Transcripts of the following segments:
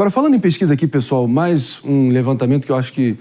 Agora, falando em pesquisa aqui, pessoal, mais um levantamento que eu acho que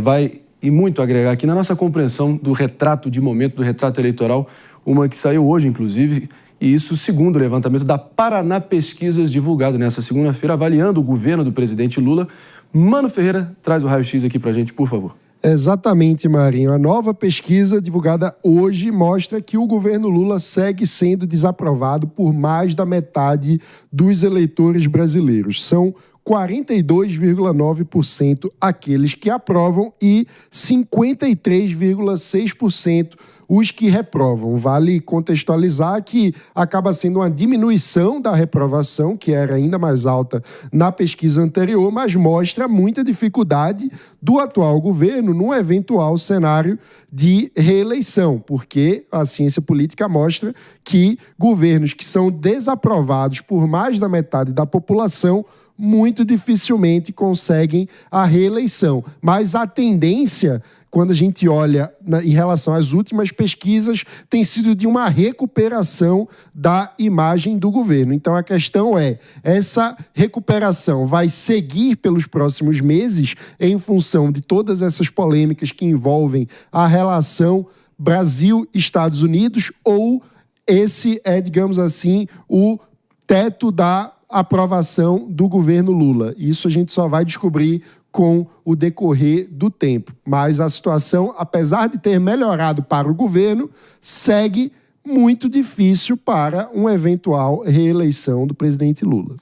vai e muito agregar aqui na nossa compreensão do retrato de momento, do retrato eleitoral, uma que saiu hoje, inclusive, e isso segundo o levantamento da Paraná Pesquisas, divulgado nessa segunda-feira, avaliando o governo do presidente Lula. Mano Ferreira traz o raio-x aqui pra gente, por favor. Exatamente, Marinho. A nova pesquisa divulgada hoje mostra que o governo Lula segue sendo desaprovado por mais da metade dos eleitores brasileiros. São 42,9% aqueles que aprovam e 53,6% os que reprovam. Vale contextualizar que acaba sendo uma diminuição da reprovação, que era ainda mais alta na pesquisa anterior, mas mostra muita dificuldade do atual governo num eventual cenário de reeleição, porque a ciência política mostra que governos que são desaprovados por mais da metade da população muito dificilmente conseguem a reeleição. Mas a tendência, quando a gente olha em relação às últimas pesquisas, tem sido de uma recuperação da imagem do governo. Então a questão é, essa recuperação vai seguir pelos próximos meses em função de todas essas polêmicas que envolvem a relação Brasil-Estados Unidos, ou esse é, digamos assim, o teto da aprovação do governo Lula? Isso a gente só vai descobrir com o decorrer do tempo. Mas a situação, apesar de ter melhorado para o governo, segue muito difícil para uma eventual reeleição do presidente Lula.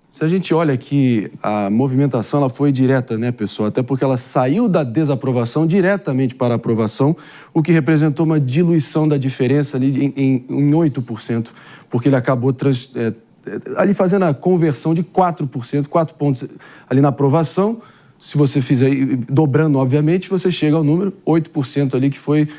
Se a gente olha aqui, a movimentação ela foi direta, né, pessoal? Até porque ela saiu da desaprovação diretamente para a aprovação, o que representou uma diluição da diferença ali em 8%, porque ele acabou ali fazendo a conversão de 4%, 4 pontos ali na aprovação. Se você fizer, dobrando, obviamente, você chega ao número 8% ali, que foi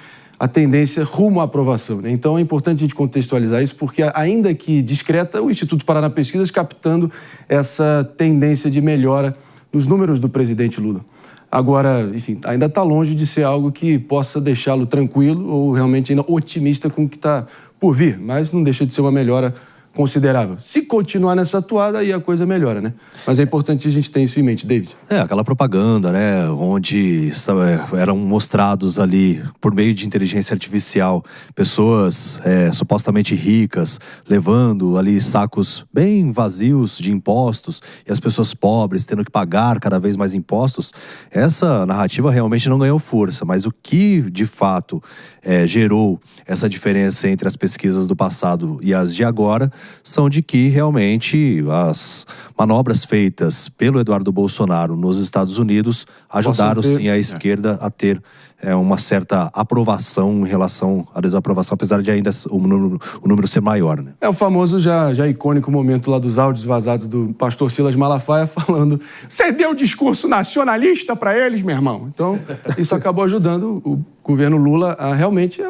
a tendência rumo à aprovação, né? Então é importante a gente contextualizar isso, porque ainda que discreta, o Instituto Paraná Pesquisas captando essa tendência de melhora nos números do presidente Lula. Agora, enfim, ainda está longe de ser algo que possa deixá-lo tranquilo ou realmente ainda otimista com o que está por vir, mas não deixa de ser uma melhora considerável. Se continuar nessa toada, aí a coisa melhora, né? Mas é importante a gente ter isso em mente, David. Aquela propaganda, né, onde eram mostrados ali, por meio de inteligência artificial, pessoas supostamente ricas, levando ali sacos bem vazios de impostos, e as pessoas pobres tendo que pagar cada vez mais impostos. Essa narrativa realmente não ganhou força, mas o que, de fato, gerou essa diferença entre as pesquisas do passado e as de agora são de que realmente as manobras feitas pelo Eduardo Bolsonaro nos Estados Unidos ajudaram sim a esquerda a ter uma certa aprovação em relação à desaprovação, apesar de ainda o número ser maior, né? É o famoso já icônico momento lá dos áudios vazados do pastor Silas Malafaia falando: você deu discurso nacionalista para eles, meu irmão? Então, isso acabou ajudando o governo Lula a realmente...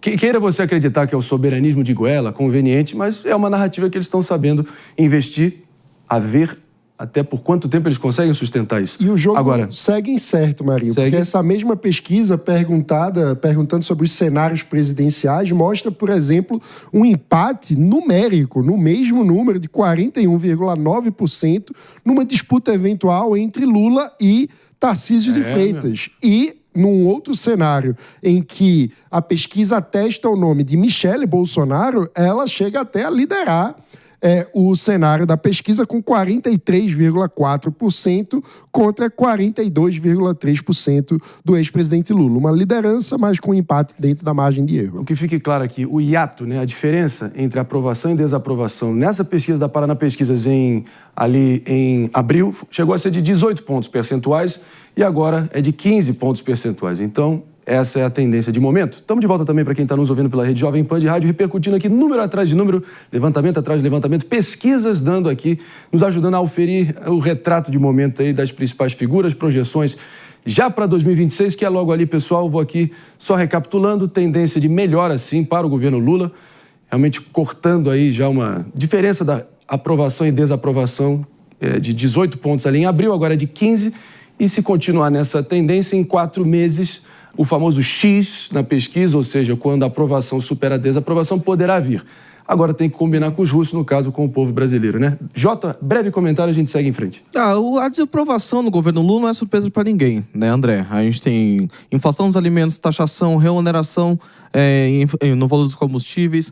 Queira você acreditar que é o soberanismo de goela, conveniente, mas é uma narrativa que eles estão sabendo investir, a ver até por quanto tempo eles conseguem sustentar isso. E o jogo segue incerto, Marinho, porque essa mesma pesquisa perguntando sobre os cenários presidenciais mostra, por exemplo, um empate numérico, no mesmo número de 41,9%, numa disputa eventual entre Lula e Tarcísio de Freitas. E num outro cenário em que a pesquisa atesta o nome de Michele Bolsonaro, ela chega até a liderar o cenário da pesquisa com 43,4% contra 42,3% do ex-presidente Lula. Uma liderança, mas com empate dentro da margem de erro. O que fique claro aqui, o hiato, né, a diferença entre aprovação e desaprovação nessa pesquisa da Paraná Pesquisas ali em abril chegou a ser de 18 pontos percentuais e agora é de 15 pontos percentuais. Então, essa é a tendência de momento. Estamos de volta também para quem está nos ouvindo pela Rede Jovem Pan de Rádio, repercutindo aqui número atrás de número, levantamento atrás de levantamento, pesquisas dando aqui, nos ajudando a oferir o retrato de momento aí das principais figuras, projeções já para 2026, que é logo ali, pessoal. Vou aqui só recapitulando, tendência de melhora, sim, para o governo Lula, realmente cortando aí já uma diferença da aprovação e desaprovação de 18 pontos ali em abril, agora é de 15, e se continuar nessa tendência, em 4 meses... o famoso X na pesquisa, ou seja, quando a aprovação supera a desaprovação, poderá vir. agora tem que combinar com os russos, no caso, com o povo brasileiro, né? Jota, breve comentário, a gente segue em frente. A desaprovação do governo Lula não é surpresa para ninguém, né, André? A gente tem inflação dos alimentos, taxação, reoneração no valor dos combustíveis.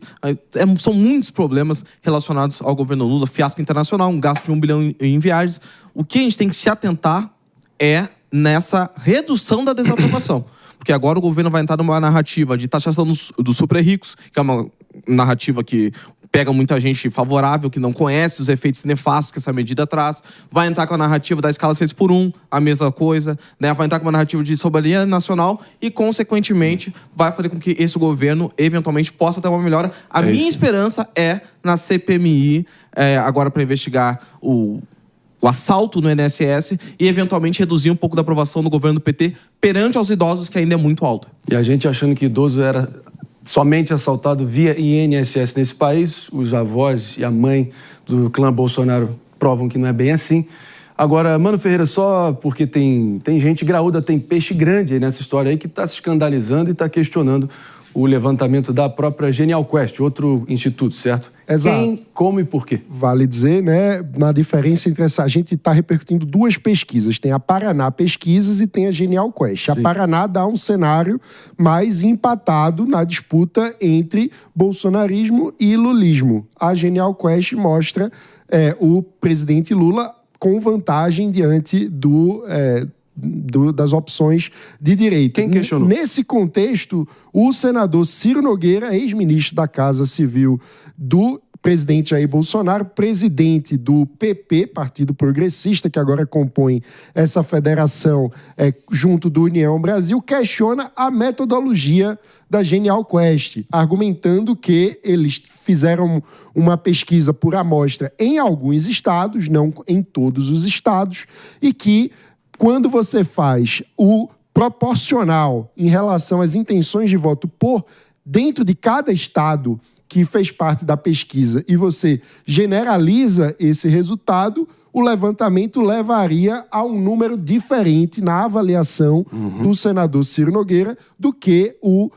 São muitos problemas relacionados ao governo Lula, fiasco internacional, um gasto de 1 bilhão em viagens. O que a gente tem que se atentar é nessa redução da desaprovação. Porque agora o governo vai entrar numa narrativa de taxação dos super ricos, que é uma narrativa que pega muita gente favorável, que não conhece os efeitos nefastos que essa medida traz. Vai entrar com a narrativa da escala 6x1, a mesma coisa, né? Vai entrar com uma narrativa de soberania nacional e, consequentemente, vai fazer com que esse governo, eventualmente, possa ter uma melhora. A minha esperança é na CPMI, agora para investigar o assalto no INSS e, eventualmente, reduzir um pouco da aprovação do governo do PT perante aos idosos, que ainda é muito alta. E a gente achando que idoso era somente assaltado via INSS nesse país, os avós e a mãe do clã Bolsonaro provam que não é bem assim. Agora, Mano Ferreira, só porque tem gente graúda, tem peixe grande aí nessa história aí que está se escandalizando e está questionando o levantamento da própria Genial Quest, outro instituto, certo? Exato. Quem, como e por quê? Vale dizer, né, na diferença entre essa... A gente está repercutindo duas pesquisas. Tem a Paraná Pesquisas e tem a Genial Quest. Sim. A Paraná dá um cenário mais empatado na disputa entre bolsonarismo e lulismo. A Genial Quest mostra o presidente Lula com vantagem diante das opções de direita. Quem questionou? Nesse contexto, o senador Ciro Nogueira, ex-ministro da Casa Civil do presidente Jair Bolsonaro, presidente do PP, Partido Progressista, que agora compõe essa federação junto do União Brasil, questiona a metodologia da Genial Quest, argumentando que eles fizeram uma pesquisa por amostra em alguns estados, não em todos os estados, e que quando você faz o proporcional em relação às intenções de voto por dentro de cada estado que fez parte da pesquisa e você generaliza esse resultado, o levantamento levaria a um número diferente na avaliação do senador Ciro Nogueira do que o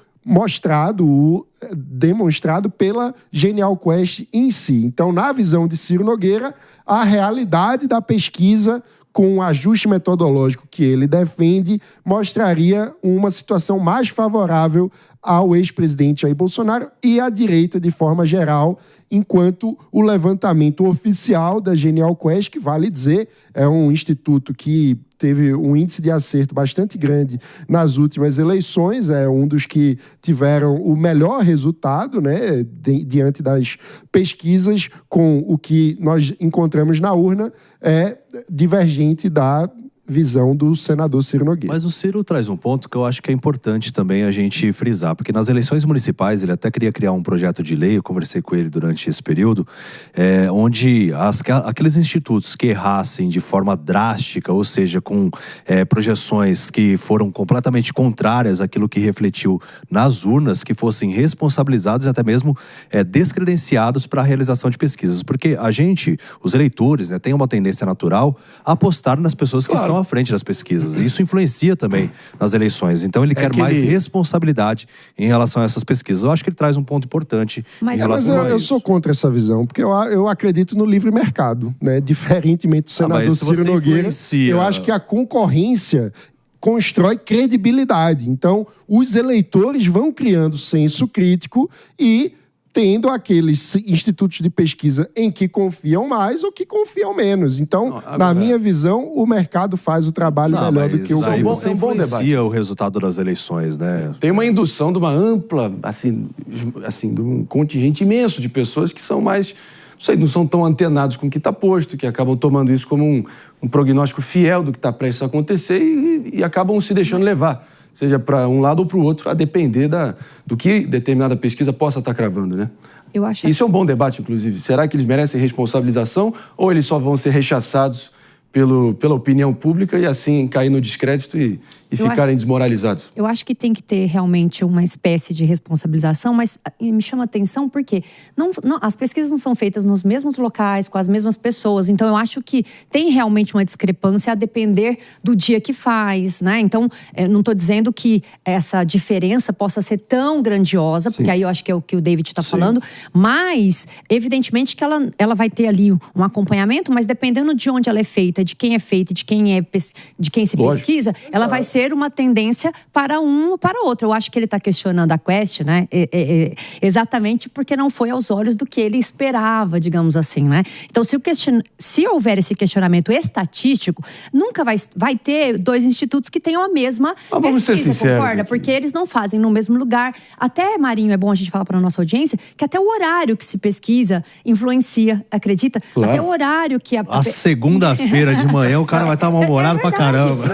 demonstrado pela Genial Quest em si. Então, na visão de Ciro Nogueira, a realidade da pesquisa com o ajuste metodológico que ele defende, mostraria uma situação mais favorável ao ex-presidente Jair Bolsonaro e à direita de forma geral, enquanto o levantamento oficial da Genial Quest, que vale dizer, é um instituto que teve um índice de acerto bastante grande nas últimas eleições, é um dos que tiveram o melhor resultado, né, diante das pesquisas, com o que nós encontramos na urna, é divergente da visão do senador Ciro Nogueira. Mas o Ciro traz um ponto que eu acho que é importante também a gente frisar, porque nas eleições municipais ele até queria criar um projeto de lei, eu conversei com ele durante esse período, onde aqueles institutos que errassem de forma drástica, ou seja, com projeções que foram completamente contrárias àquilo que refletiu nas urnas, que fossem responsabilizados e até mesmo descredenciados para a realização de pesquisas. Porque a gente, os eleitores, tem uma tendência natural a apostar nas pessoas que estão à frente das pesquisas. E isso influencia também nas eleições. Então ele quer mais responsabilidade em relação a essas pesquisas. Eu acho que ele traz um ponto importante em relação a isso. Eu sou contra essa visão, porque eu acredito no livre mercado, né? Diferentemente do senador Ciro Nogueira, eu acho que a concorrência constrói credibilidade. Então, os eleitores vão criando senso crítico e tendo aqueles institutos de pesquisa em que confiam mais ou que confiam menos. Então, na minha visão, o mercado faz o trabalho melhor do que o aí você influencia o resultado das eleições, né? Tem uma indução de uma ampla, assim, de um contingente imenso de pessoas que são mais, não são tão antenados com o que está posto, que acabam tomando isso como um prognóstico fiel do que está prestes a acontecer e acabam se deixando levar, seja para um lado ou para o outro, a depender do que determinada pesquisa possa estar cravando, né? Isso é um bom debate, inclusive. Será que eles merecem responsabilização ou eles só vão ser rechaçados pela opinião pública e assim cair no descrédito e e ficarem desmoralizados? Eu acho que tem que ter realmente uma espécie de responsabilização, mas me chama a atenção porque as pesquisas não são feitas nos mesmos locais, com as mesmas pessoas. Então, eu acho que tem realmente uma discrepância a depender do dia que faz, né? Então, eu não estou dizendo que essa diferença possa ser tão grandiosa, porque aí eu acho que é o que o David está falando, mas, evidentemente, que ela vai ter ali um acompanhamento, mas dependendo de onde ela é feita, de quem é feita, de quem se pesquisa, ela vai ser uma tendência para um ou para outro. Eu acho que ele está questionando a Quest, né? Exatamente porque não foi aos olhos do que ele esperava, digamos assim, né? Então, se houver esse questionamento estatístico, nunca vai ter dois institutos que tenham a mesma pesquisa, vamos ser sinceros, concorda? Porque eles não fazem no mesmo lugar. Até, Marinho, é bom a gente falar para a nossa audiência que até o horário que se pesquisa influencia, acredita? Claro. Até o horário que A segunda-feira de manhã o cara vai estar mal-humorado pra caramba.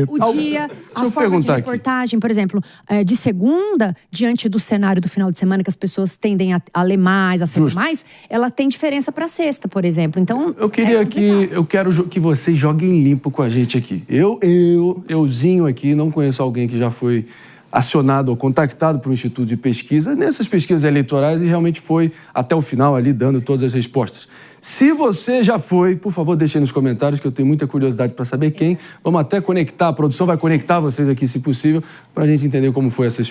O dia, a forma de reportagem, por exemplo, de segunda, diante do cenário do final de semana, que as pessoas tendem a ler mais, a saber mais, ela tem diferença para sexta, por exemplo. Então, eu quero que vocês joguem limpo com a gente aqui. Euzinho aqui, não conheço alguém que já foi acionado ou contactado por um instituto de pesquisa nessas pesquisas eleitorais e realmente foi até o final ali dando todas as respostas. Se você já foi, por favor, deixe aí nos comentários que eu tenho muita curiosidade para saber quem. Vamos até conectar, a produção vai conectar vocês aqui, se possível, para a gente entender como foi essa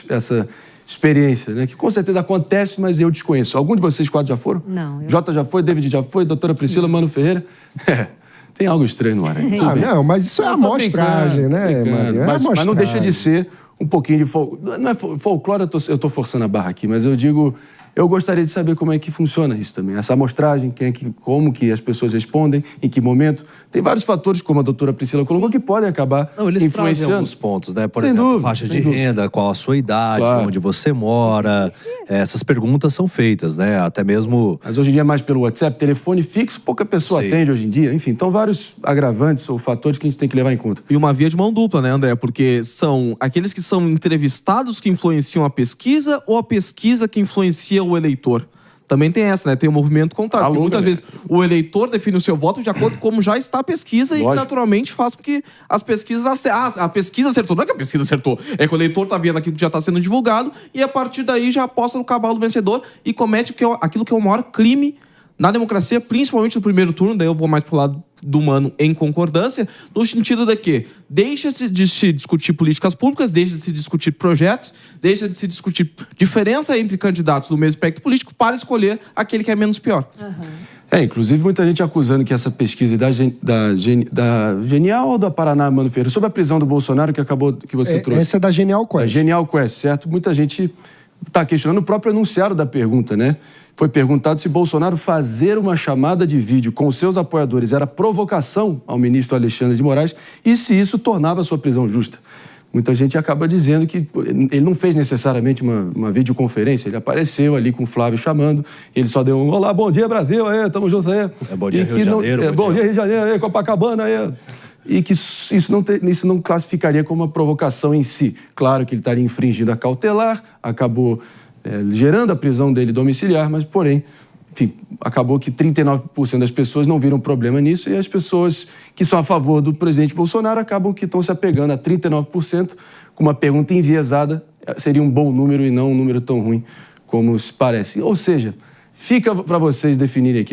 experiência, né? Que com certeza acontece, mas eu desconheço. Algum de vocês quatro já foram? Não. Jota já foi, David já foi, doutora Priscila, Mano Ferreira. Tem algo estranho no ar aí. Não, mas isso é amostragem, né, Marinho? Mas não deixa de ser um pouquinho de folclore. Não é folclore, eu tô forçando a barra aqui, mas eu digo, eu gostaria de saber como é que funciona isso também. Essa amostragem, como que as pessoas respondem, em que momento. Tem vários fatores, como a doutora Priscila colocou, que podem acabar influenciando. Alguns pontos, né? Por exemplo, faixa de renda, qual a sua idade, onde você mora. Essas perguntas são feitas, né? Até mesmo... Mas hoje em dia é mais pelo WhatsApp, telefone fixo, pouca pessoa atende hoje em dia. Enfim, então vários agravantes ou fatores que a gente tem que levar em conta. E uma via de mão dupla, né, André? Porque são aqueles que são entrevistados que influenciam a pesquisa ou a pesquisa que influencia o eleitor? Também tem essa, né? Tem o movimento contrário. Porque muitas vezes o eleitor define o seu voto de acordo com como já está a pesquisa e naturalmente faz com que as pesquisas... a pesquisa acertou. Não é que a pesquisa acertou. É que o eleitor está vendo aquilo que já está sendo divulgado e a partir daí já aposta no cavalo vencedor e comete aquilo que é o maior crime na democracia, principalmente no primeiro turno. Daí eu vou mais pro lado do Mano em concordância, no sentido de que deixa-se de se discutir políticas públicas, deixa de se discutir projetos, deixa de se discutir diferença entre candidatos do mesmo espectro político para escolher aquele que é menos pior. Inclusive muita gente acusando que essa pesquisa da Genial ou da Paraná, Mano Ferreira, sobre a prisão do Bolsonaro que você trouxe. Essa é da Genial Quest. Genial Quest, certo? Muita gente está questionando o próprio enunciado da pergunta, né? Foi perguntado se Bolsonaro fazer uma chamada de vídeo com seus apoiadores era provocação ao ministro Alexandre de Moraes e se isso tornava a sua prisão justa. Muita gente acaba dizendo que ele não fez necessariamente uma videoconferência, ele apareceu ali com o Flávio chamando, ele só deu um olá, bom dia Brasil, tamo junto aí. Bom dia Rio de Janeiro. Bom dia Rio de Janeiro, Copacabana aí. E que isso não classificaria como uma provocação em si. Claro que ele estaria infringindo a cautelar, acabou gerando a prisão dele domiciliar, mas, porém, enfim, acabou que 39% das pessoas não viram problema nisso e as pessoas que são a favor do presidente Bolsonaro acabam que estão se apegando a 39%, com uma pergunta enviesada, seria um bom número e não um número tão ruim como se parece. Ou seja, fica para vocês definirem aqui.